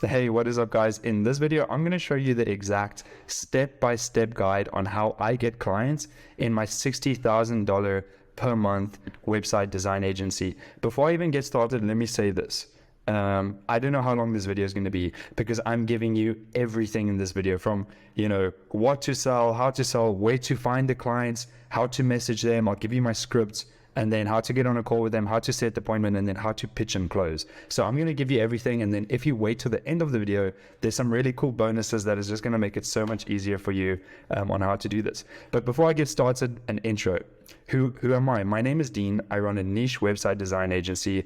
Hey, what is up guys? In this video, I'm going to show you the exact step-by-step guide on how I get clients in my $60,000 per month website design agency. Before I even get started, let me say this. I don't know how long this video is going to be because I'm giving you everything in this video from, what to sell, how to sell, where to find the clients, how to message them. I'll give you my scripts, and then how to get on a call with them, how to set the appointment, and then how to pitch and close. So I'm going to give you everything. And then if you wait till the end of the video, there's some really cool bonuses that is just going to make it so much easier for you on how to do this. But before I get started, an intro. Who am I? My name is Dean. I run a niche website design agency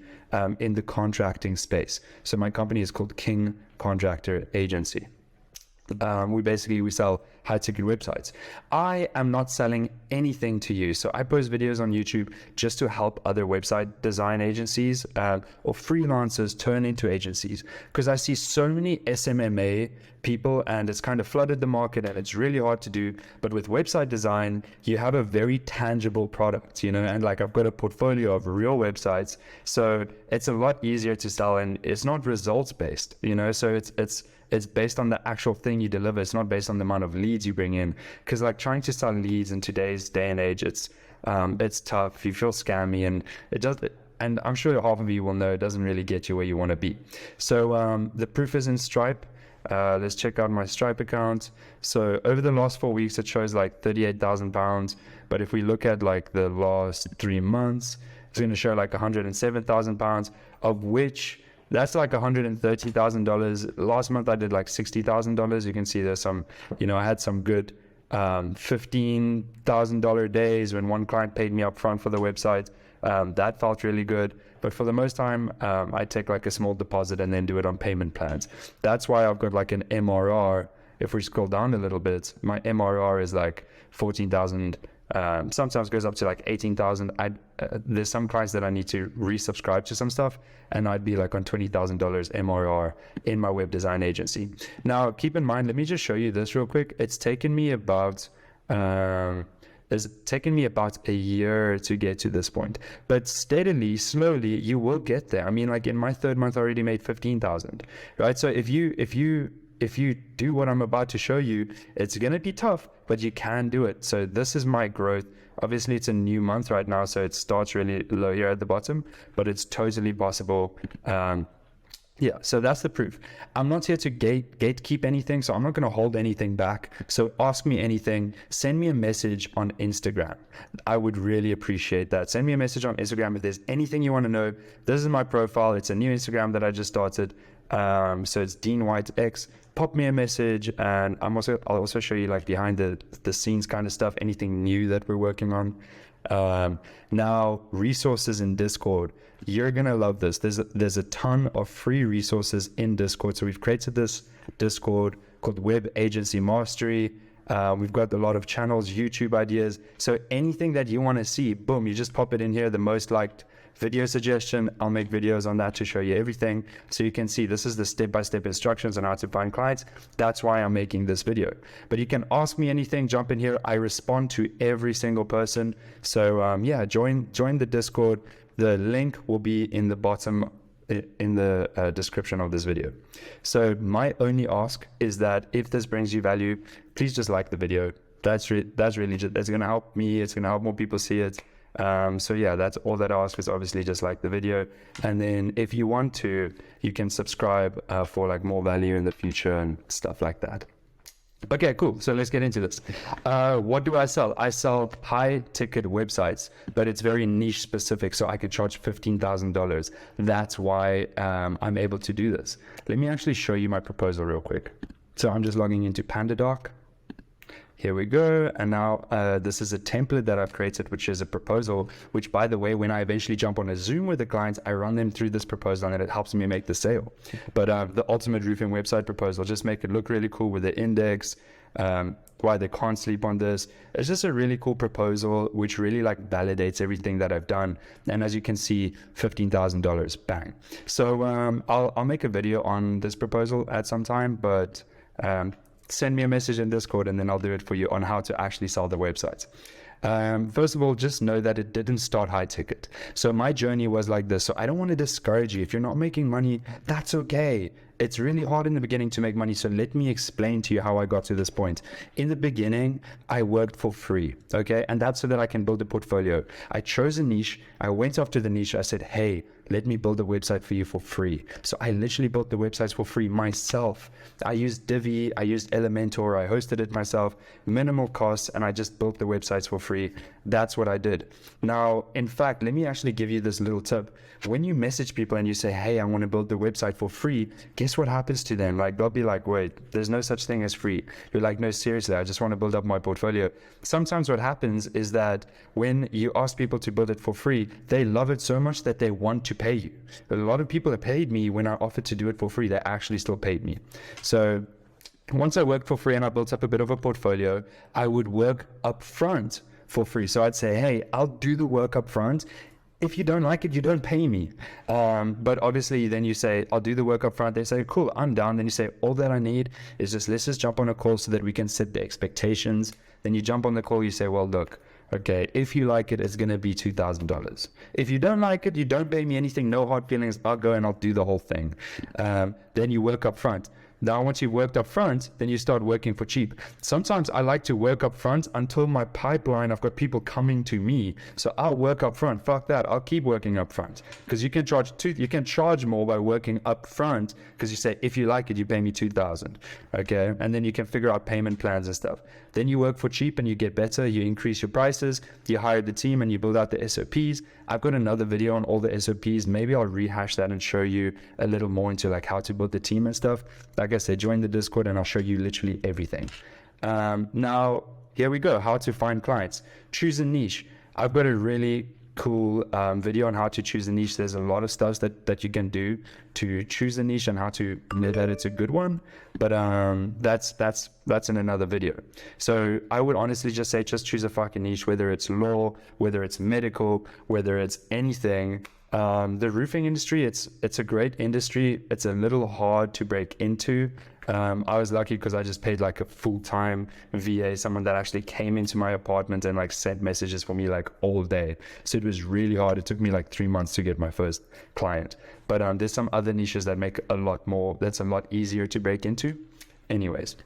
in the contracting space. So my company is called King Contractor Agency. We sell high ticket websites. I am not selling anything to you. So I post videos on YouTube just to help other website design agencies or freelancers turn into agencies, because I see so many SMMA people and it's kind of flooded the market and it's really hard to do. But with website design, you have a very tangible product, and like I've got a portfolio of real websites. So it's a lot easier to sell, and it's not results based, so it's based on the actual thing you deliver. It's not based on the amount of leads you bring in, because like trying to sell leads in today's day and age, it's tough. You feel scammy, and and I'm sure half of you will know it doesn't really get you where you want to be. So the proof is in Stripe. Let's check out my Stripe account. So over the last 4 weeks, it shows like £38,000. But if we look at like the last 3 months, it's going to show like £107,000, of which that's like $130,000. Last month I did like $60,000. You can see there's some, I had some good $15,000 days when one client paid me up front for the website. That felt really good. But for the most time, I take like a small deposit and then do it on payment plans. That's why I've got like an MRR. If we scroll down a little bit, my MRR is like 14,000. Sometimes goes up to like 18,000. There's some clients that I need to resubscribe to some stuff, and I'd be like on $20,000 MRR in my web design agency. Now, keep in mind, let me just show you this real quick. It's taken me about a year to get to this point, but steadily, slowly, you will get there. I mean, like in my third month, I already made 15,000, right? So if you do what I'm about to show you, it's going to be tough, but you can do it. So this is my growth. Obviously, it's a new month right now, so it starts really low here at the bottom, but it's totally possible. Yeah, so that's the proof. I'm not here to gatekeep anything, so I'm not going to hold anything back. So ask me anything. Send me a message on Instagram. I would really appreciate that. Send me a message on Instagram if there's anything you want to know. This is my profile. It's a new Instagram that I just started. So it's Dean White X. Pop me a message, and I'll also show you like behind the scenes kind of stuff, anything new that we're working on. Now, resources in Discord. You're gonna love this. There's a ton of free resources in Discord. So we've created this Discord called Web Agency Mastery. We've got a lot of channels, YouTube ideas. So anything that you want to see, boom, you just pop it in here. The most liked video suggestion, I'll make videos on that to show you everything. So you can see this is the step-by-step instructions on how to find clients. That's why I'm making this video. But you can ask me anything, jump in here. I respond to every single person. So yeah, join the Discord. The link will be in the bottom in the description of this video. So my only ask is that if this brings you value, please just like the video. That's really just, that's gonna help me. It's gonna help more people see it. So yeah, that's all that I ask, is obviously just like the video. And then if you want to, you can subscribe for like more value in the future and stuff like that. Okay, cool. So let's get into this. What do I sell? I sell high ticket websites, but it's very niche specific. So I could charge $15,000. That's why I'm able to do this. Let me actually show you my proposal real quick. So I'm just logging into PandaDoc. Here we go. And now this is a template that I've created, which is a proposal, which, by the way, when I eventually jump on a Zoom with the clients, I run them through this proposal and it helps me make the sale. But the ultimate roofing website proposal, just make it look really cool with the index, why they can't sleep on this. It's just a really cool proposal, which really like validates everything that I've done. And as you can see, $15,000, bang. So I'll make a video on this proposal at some time, but send me a message in Discord and then I'll do it for you on how to actually sell the websites. First of all, just know that it didn't start high ticket. So my journey was like this. So I don't want to discourage you. If you're not making money, that's okay. It's really hard in the beginning to make money. So let me explain to you how I got to this point. In the beginning, I worked for free, okay? And that's so that I can build a portfolio. I chose a niche. I went after the niche. I said, hey, let me build a website for you for free. So I literally built the websites for free myself. I used Divi, I used Elementor, I hosted it myself, minimal costs, and I just built the websites for free. That's what I did. Now, in fact, let me actually give you this little tip. When you message people and you say, hey, I want to build the website for free, guess what happens to them? Like, they'll be like, wait, there's no such thing as free. You're like, no, seriously, I just want to build up my portfolio. Sometimes what happens is that when you ask people to build it for free, they love it so much that they want to pay you. A lot of people that paid me when I offered to do it for free, they actually still paid me. So once I worked for free and I built up a bit of a portfolio, I would work up front for free. So I'd say, hey, I'll do the work up front. If you don't like it, you don't pay me. But obviously then you say, I'll do the work up front. They say, cool, I'm down. Then you say, all that I need is let's just jump on a call so that we can set the expectations. Then you jump on the call, you say, well, look, okay, if you like it, it's going to be $2,000. If you don't like it, you don't pay me anything, no hard feelings. I'll go and I'll do the whole thing. Then you work up front. Now, once you've worked up front, then you start working for cheap. Sometimes I like to work up front until my pipeline, I've got people coming to me. So I'll work up front. Fuck that. I'll keep working up front because you can charge more by working up front because you say, if you like it, you pay me 2,000. Okay. And then you can figure out payment plans and stuff. Then you work for cheap and you get better. You increase your prices. You hire the team and you build out the SOPs. I've got another video on all the SOPs. Maybe I'll rehash that and show you a little more into like how to build the team and stuff. Like I said, join the Discord and I'll show you literally everything. Now, here we go. How to find clients. Choose a niche. I've got a really cool video on how to choose a niche. There's a lot of stuff that you can do to choose a niche and how to know that it's a good one. But that's in another video. So I would honestly just say, just choose a fucking niche, whether it's law, whether it's medical, whether it's anything. The roofing industry, it's a great industry. It's a little hard to break into. I was lucky because I just paid like a full-time VA, someone that actually came into my apartment and like sent messages for me like all day. So it was really hard. It took me like 3 months to get my first client. But there's some other niches that make a lot more, that's a lot easier to break into. Anyways,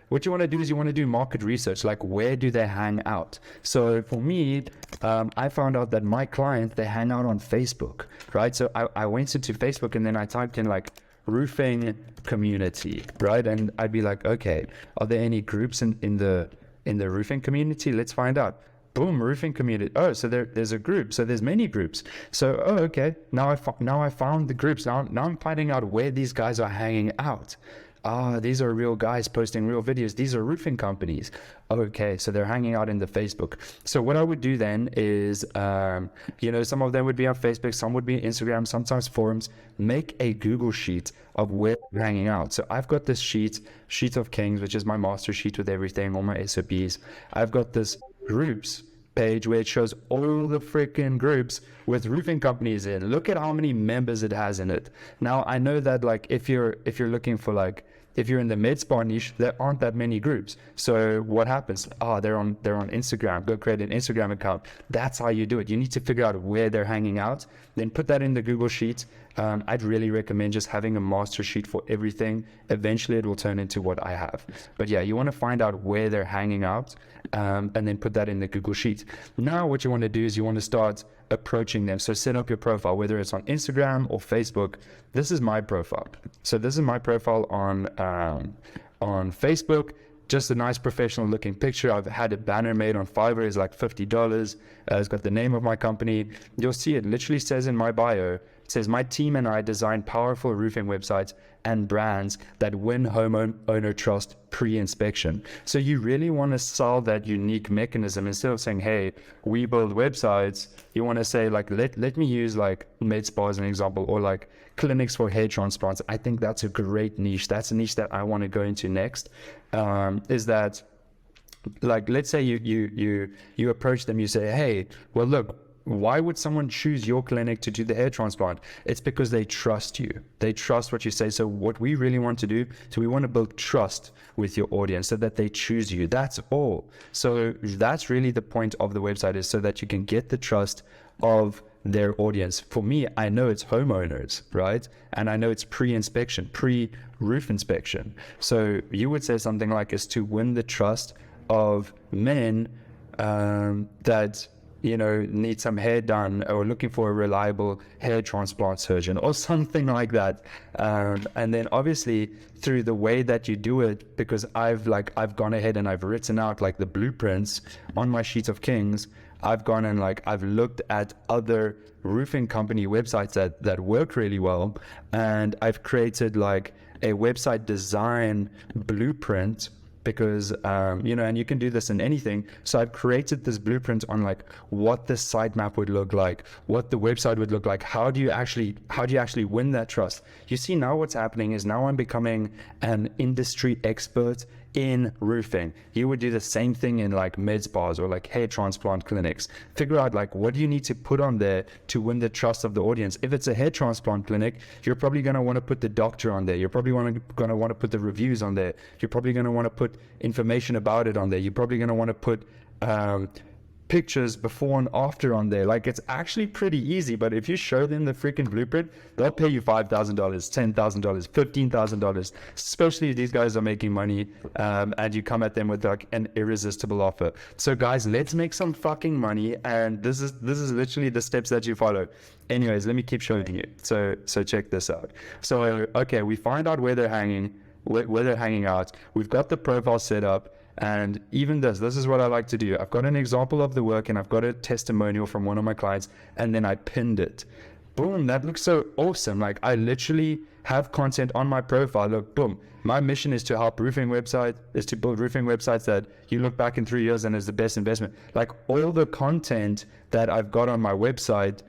what you want to do is you want to do market research, like where do they hang out? So for me, I found out that my clients, they hang out on Facebook, right? So I went into Facebook and then I typed in like roofing community, right? And I'd be like, okay, are there any groups in the roofing community? Let's find out. Boom, roofing community. Oh, so there's a group. So there's many groups. So, oh, okay. Now I found the groups. Now I'm finding out where these guys are hanging out. These are real guys posting real videos. These are roofing companies. Okay, so they're hanging out in the Facebook. So what I would do then is, some of them would be on Facebook, some would be on Instagram, sometimes forums. Make a Google sheet of where they're hanging out. So I've got this sheet of Kings, which is my master sheet with everything, all my SOPs. I've got this groups page where it shows all the freaking groups with roofing companies in. Look at how many members it has in it. Now I know that like if you're looking for like, if you're in the med spa niche, there aren't that many groups. So what happens? They're on Instagram. Go create an Instagram account. That's how you do it. You need to figure out where they're hanging out, then put that in the Google Sheet. I'd really recommend just having a master sheet for everything. Eventually it will turn into what I have. But yeah, you want to find out where they're hanging out, and then put that in the Google Sheet. Now what you want to do is you want to start approaching them. So set up your profile, whether it's on Instagram or Facebook. This is my profile. So this is my profile on Facebook. Just a nice professional looking picture. I've had a banner made on Fiverr. It's like $50. It's got the name of my company. You'll see it literally says in my bio, it says my team and I design powerful roofing websites and brands that win homeowner trust pre-inspection. So you really want to sell that unique mechanism. Instead of saying, hey, we build websites, you want to say like, let me use like med spa as an example, or like clinics for hair transplants. I think that's a great niche. That's a niche that I want to go into next. Is that like, let's say you approach them, you say, hey, well, look, why would someone choose your clinic to do the hair transplant? It's because they trust you. They trust what you say. So what we really want to do, so we want to build trust with your audience so that they choose you. That's all. So that's really the point of the website, is so that you can get the trust of their audience. For me, I know it's homeowners, right? And I know it's pre-inspection, pre-roof inspection. So you would say something like, is to win the trust of men that, you know, need some hair done or looking for a reliable hair transplant surgeon or something like that. And then obviously through the way that you do it, because I've gone ahead and I've written out like the blueprints on my sheet of kings. I've gone and I've looked at other roofing company websites that work really well. And I've created like a website design blueprint, because, you know, and you can do this in anything. So I've created this blueprint on like what the sitemap would look like, what the website would look like. How do you actually win that trust? You see, now what's happening is now I'm becoming an industry expert in roofing. You would do the same thing in like med spas or like hair transplant clinics. Figure out like, what do you need to put on there to win the trust of the audience? If it's a hair transplant clinic, you're probably going to want to put the doctor on there. You're probably going to want to put the reviews on there. You're probably going to want to put information about it on there. You're probably going to want to put pictures before and after on there. Like, it's actually pretty easy, but if you show them the freaking blueprint, they'll pay you $5,000, $10,000, $15,000, especially if these guys are making money, and you come at them with like an irresistible offer. So guys, let's make some fucking money, and this is literally the steps that you follow. Anyways, let me keep showing you. So check this out. So okay, we find out where they're hanging out. We've got the profile set up. And even this is what I like to do. I've got an example of the work and I've got a testimonial from one of my clients, and then I pinned it. Boom, that looks so awesome. Like, I literally have content on my profile. Look, boom, my mission is to build roofing websites that you look back in 3 years and is the best investment. Like, all the content that I've got on my website,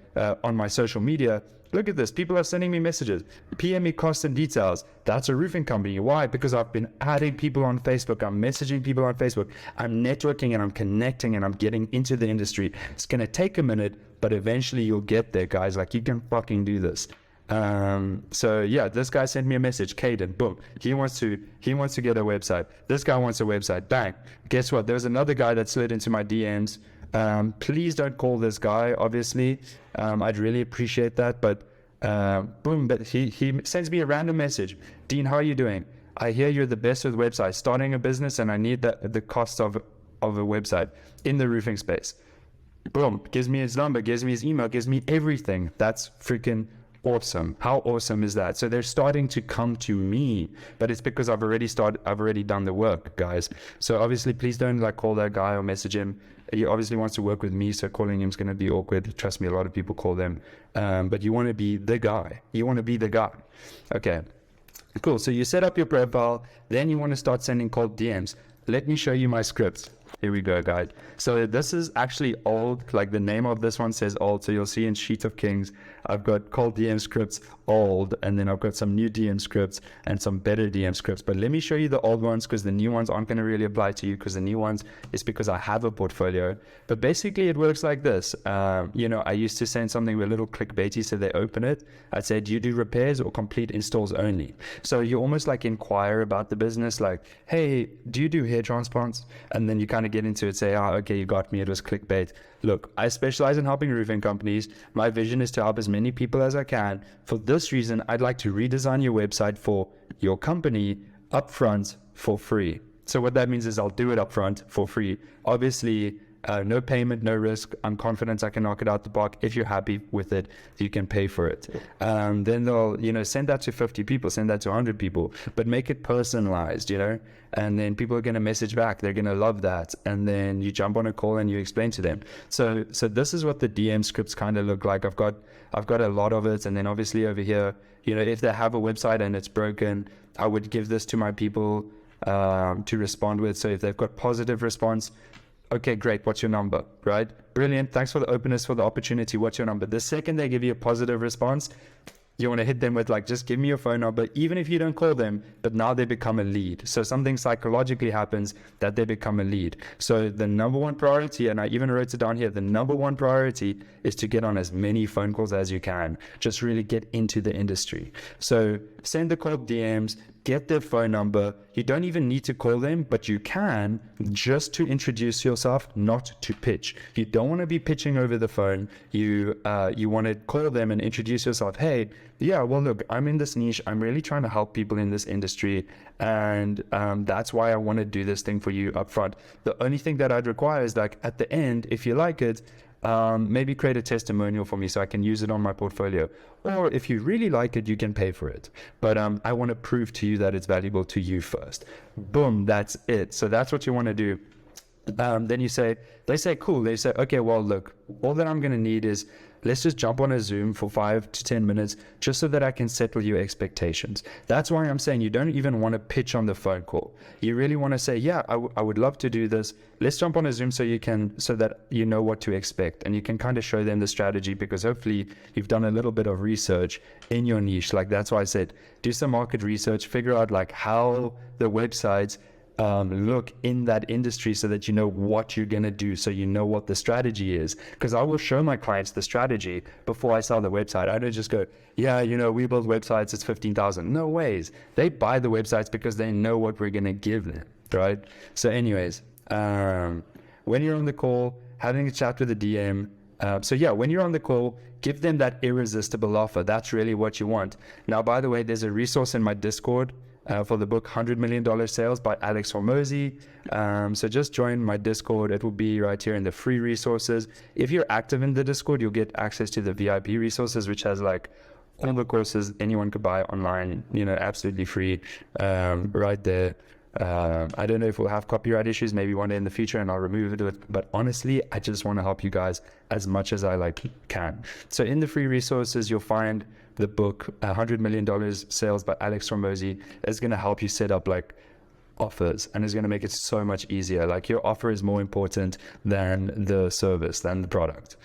on my social media. Look at this. People are sending me messages. PM me costs and details. That's a roofing company. Why? Because I've been adding people on Facebook. I'm messaging people on Facebook. I'm networking and I'm connecting and I'm getting into the industry. It's going to take a minute, but eventually you'll get there, guys. Like, you can fucking do this. So yeah, this guy sent me a message, Caden, boom. He wants to get a website. This guy wants a website. Bang. Guess what? There's another guy that slid into my DMs. Please don't call this guy, obviously. I'd really appreciate that, but boom, but he sends me a random message. Dean, how are you doing? I hear you're the best with websites, starting a business, and I need the cost of a website in the roofing space. Boom, gives me his number, gives me his email, gives me everything. That's freaking awesome. How awesome is that? So they're starting to come to me, but it's because I've already done the work, guys. So obviously, please don't like call that guy or message him. He obviously wants to work with me, so calling him is going to be awkward. Trust me, a lot of people call them. But you want to be the guy. Okay, cool. So you set up your profile, then you want to start sending cold DMs. Let me show you my scripts. Here we go, guys. So this is actually old, like the name of this one says old. So you'll see in Sheet of Kings, I've got cold DM scripts, old, and then I've got some new DM scripts and some better DM scripts. But let me show you the old ones, because the new ones aren't going to really apply to you, because the new ones is because I have a portfolio. But basically it works like this. You know, I used to send something with a little clickbaity, so they open it. I said, do you do repairs or complete installs only? So you almost like inquire about the business, like, hey, do you do hair transplants? And then you kind of get into it, say, oh, okay, you got me, it was clickbait. Look, I specialize in helping roofing companies. My vision is to help as many people as I can. For this reason, I'd like to redesign your website for your company upfront for free. So what that means is I'll do it upfront for free. Obviously, no payment, no risk. I'm confident I can knock it out the park. If you're happy with it, you can pay for it. Then they'll, you know, send that to 50 people, send that to 100 people, but make it personalized, you know, and then people are going to message back. They're going to love that. And then you jump on a call and you explain to them. So this is what the DM scripts kind of look like. I've got a lot of it. And then obviously over here, you know, if they have a website and it's broken, I would give this to my people to respond with. So if they've got positive response, okay, great. What's your number? Right? Brilliant. Thanks for the openness, for the opportunity. What's your number? The second they give you a positive response, You want to hit them with like, just give me your phone number, even if you don't call them, but now they become a lead. So something psychologically happens that they become a lead. So the number one priority, and I even wrote it down here, the number one priority is to get on as many phone calls as you can. Just really get into the industry. So send the cold DMs, get their phone number. You don't even need to call them, but you can, just to introduce yourself, not to pitch. You don't want to be pitching over the phone. You want to call them and introduce yourself. Hey, yeah, well, look, I'm in this niche. I'm really trying to help people in this industry. And that's why I want to do this thing for you up front. The only thing that I'd require is like at the end, if you like it, maybe create a testimonial for me so I can use it on my portfolio. Or if you really like it, you can pay for it. But I want to prove to you that it's valuable to you first. Boom, that's it. So that's what you want to do. Then they say, cool. They say, okay, well, look, all that I'm going to need is, let's just jump on a Zoom for 5 to 10 minutes just so that I can settle your expectations. That's why I'm saying you don't even want to pitch on the phone call. You really want to say, yeah, I would love to do this. Let's jump on a Zoom so that you know what to expect, and you can kind of show them the strategy, because hopefully you've done a little bit of research in your niche. Like that's why I said, do some market research, figure out like how the websites look in that industry so that you know what you're going to do, so you know what the strategy is. Because I will show my clients the strategy before I sell the website. I don't just go, yeah, we build websites, it's 15,000. No ways. They buy the websites because they know what we're going to give them, right? So anyways, when you're on the call, having a chat with the DM, when you're on the call, give them that irresistible offer. That's really what you want. Now, by the way, there's a resource in my Discord for the book $100 Million Sales by Alex Hormozi. So just join my Discord. It will be right here in the free resources. If you're active in the Discord, you'll get access to the VIP resources, which has like all the courses anyone could buy online, absolutely free, right there. I don't know if we'll have copyright issues, maybe one day in the future, and I'll remove it. But honestly, I just want to help you guys as much as I can. So in the free resources, you'll find the book $100 Million Sales by Alex Hormozi. Is going to help you set up like offers, and is going to make it so much easier. Like your offer is more important than the service, than the product.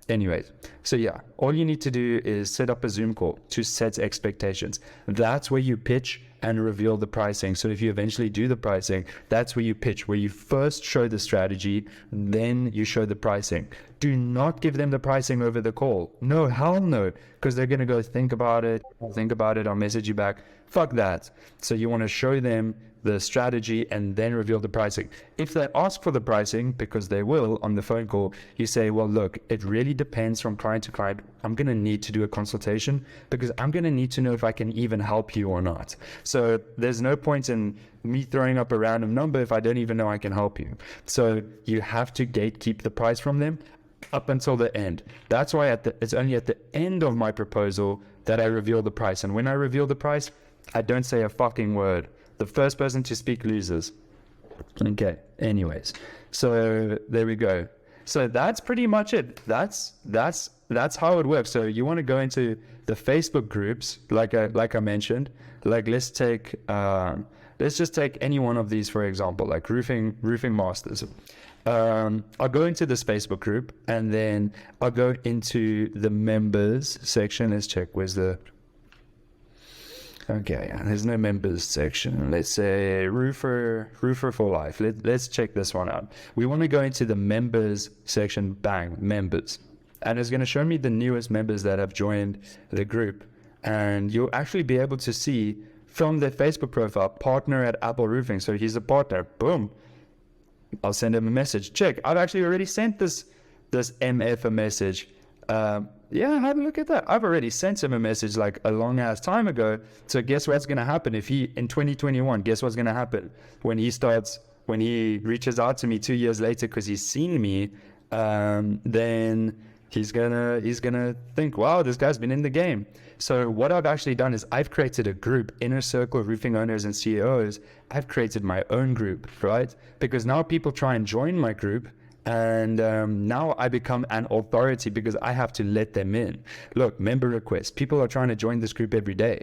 Anyways, so yeah, all you need to do is set up a Zoom call to set expectations. That's where you pitch and reveal the pricing. So if you eventually do the pricing, that's where you pitch, where you first show the strategy, then you show the pricing. Do not give them the pricing over the call. No, hell no, because they're going to go think about it, I'll message you back. Fuck that. So you want to show them the strategy and then reveal the pricing. If they ask for the pricing, because they will on the phone call, you say, well, look, it really depends from client to client. I'm going to need to do a consultation because I'm going to need to know if I can even help you or not. So there's no point in me throwing up a random number if I don't even know I can help you. So you have to gatekeep the price from them up until the end. That's why it's only at the end of my proposal that I reveal the price. And when I reveal the price, I don't say a fucking word. The first person to speak loses. Okay, anyways. So there we go. So that's pretty much it. That's how it works. So you want to go into the Facebook groups, like I mentioned. Like let's just take any one of these, for example, like roofing masters. I'll go into this Facebook group, and then I'll go into the members section. Let's check. Where's the... Okay, there's no members section. Let's say roofer for life. Let's check this one out. We want to go into the members section. Bang, members. And it's going to show me the newest members that have joined the group. And you'll actually be able to see from their Facebook profile, partner at Apple Roofing. So he's a partner. Boom. I'll send him a message. Check. I've actually already sent this MF a message. Yeah, have a look at that. I've already sent him a message like a long ass time ago. So guess what's going to happen in 2021, guess what's going to happen when he reaches out to me 2 years later because he's seen me, then he's gonna think, wow, this guy's been in the game. So what I've actually done is I've created a group, Inner Circle Roofing Owners and CEOs. I've created my own group, right? Because now people try and join my group, and now I become an authority because I have to let them in. Look, member requests. People are trying to join this group every day.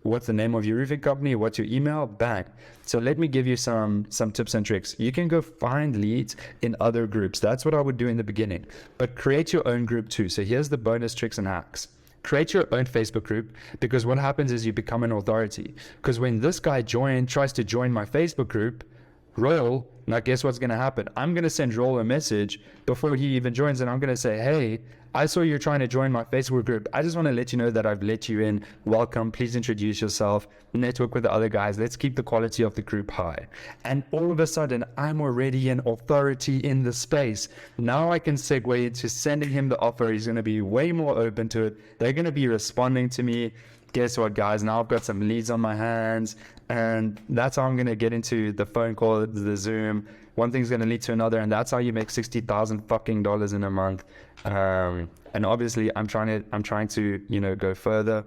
What's the name of your roofing company? What's your email? Bang. So let me give you some tips and tricks. You can go find leads in other groups. That's what I would do in the beginning. But create your own group too. So here's the bonus tricks and hacks. create your own Facebook group, because what happens is you become an authority. Because when this guy tries to join my Facebook group, Royal, now guess what's going to happen? I'm going to send Royal a message before he even joins, and I'm going to say, hey, I saw you're trying to join my Facebook group. I just want to let you know that I've let you in. Welcome. Please introduce yourself. Network with the other guys. Let's keep the quality of the group high. And all of a sudden, I'm already an authority in the space. Now I can segue into sending him the offer. He's going to be way more open to it. They're going to be responding to me. Guess what, guys? Now I've got some leads on my hands, and that's how I'm going to get into the phone call, the Zoom. One thing's going to lead to another, and that's how you make $60,000 fucking dollars in a month. And obviously, I'm trying to, go further.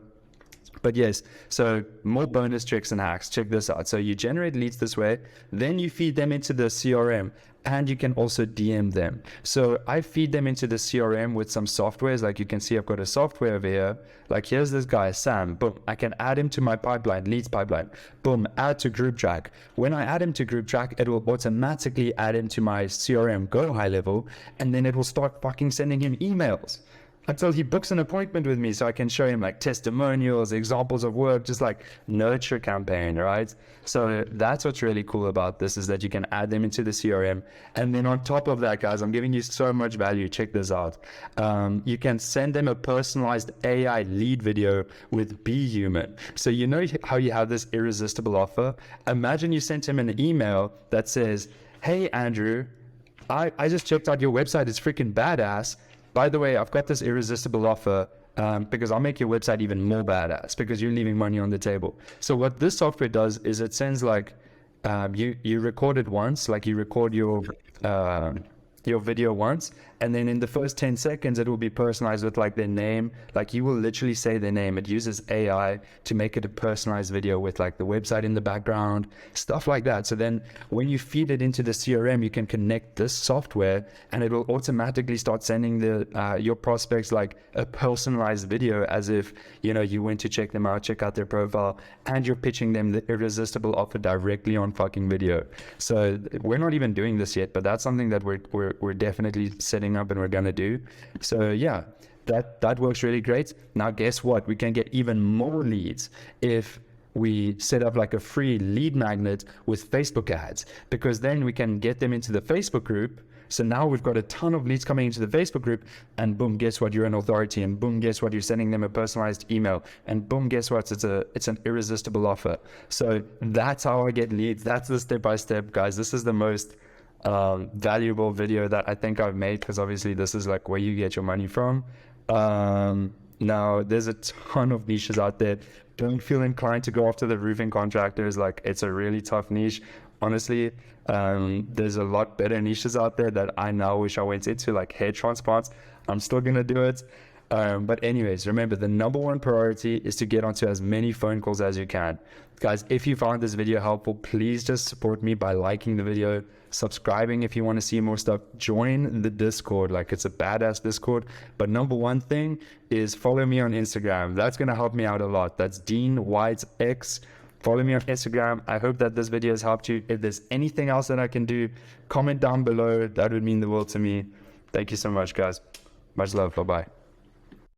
But yes, so more bonus tricks and hacks. Check this out. So you generate leads this way, then you feed them into the CRM, and you can also DM them. So I feed them into the CRM with some softwares. Like you can see, I've got a software over here. Like here's this guy, Sam. Boom. I can add him to my pipeline, leads pipeline. Boom. Add to group track. When I add him to group track, it will automatically add him to my CRM Go High Level, and then it will start fucking sending him emails until he books an appointment with me, so I can show him like testimonials, examples of work, just like nurture campaign, right? So that's what's really cool about this, is that you can add them into the CRM. And then on top of that, guys, I'm giving you so much value. Check this out. You can send them a personalized AI lead video with Be Human. So you know how you have this irresistible offer? Imagine you sent him an email that says, hey, Andrew, I just checked out your website. It's freaking badass. By the way, I've got this irresistible offer because I'll make your website even more badass because you're leaving money on the table. So what this software does is it sends like, you record it once, like you record your video once, and then in the first 10 seconds, it will be personalized with like their name. Like you will literally say their name. It uses AI to make it a personalized video with like the website in the background, stuff like that. So then when you feed it into the CRM, you can connect this software and it will automatically start sending your prospects like a personalized video, as if, you went to check them out, check out their profile, and you're pitching them the irresistible offer directly on fucking video. So we're not even doing this yet, but that's something that we're definitely setting up and we're going to do. So yeah, that works really great. Now guess what? We can get even more leads if we set up like a free lead magnet with Facebook ads, because then we can get them into the Facebook group. So now we've got a ton of leads coming into the Facebook group, and boom, guess what? You're an authority, and boom, guess what? You're sending them a personalized email, and boom, guess what? It's an irresistible offer. So that's how I get leads. That's the step-by-step, guys. This is the most valuable video that I think I've made, because obviously this is like where you get your money from. Now there's a ton of niches out there. Don't feel inclined to go after the roofing contractors. Like it's a really tough niche, honestly. There's a lot better niches out there that I now wish I went into, like hair transplants. I'm still gonna do it. But anyways, remember, the number one priority is to get onto as many phone calls as you can. Guys, if you found this video helpful, please just support me by liking the video, subscribing if you want to see more stuff, join the Discord. Like it's a badass Discord. But number one thing is follow me on Instagram. That's going to help me out a lot. That's Dean White X. Follow me on Instagram. I hope that this video has helped you. If there's anything else that I can do, comment down below. That would mean the world to me. Thank you so much, guys. Much love. Bye-bye.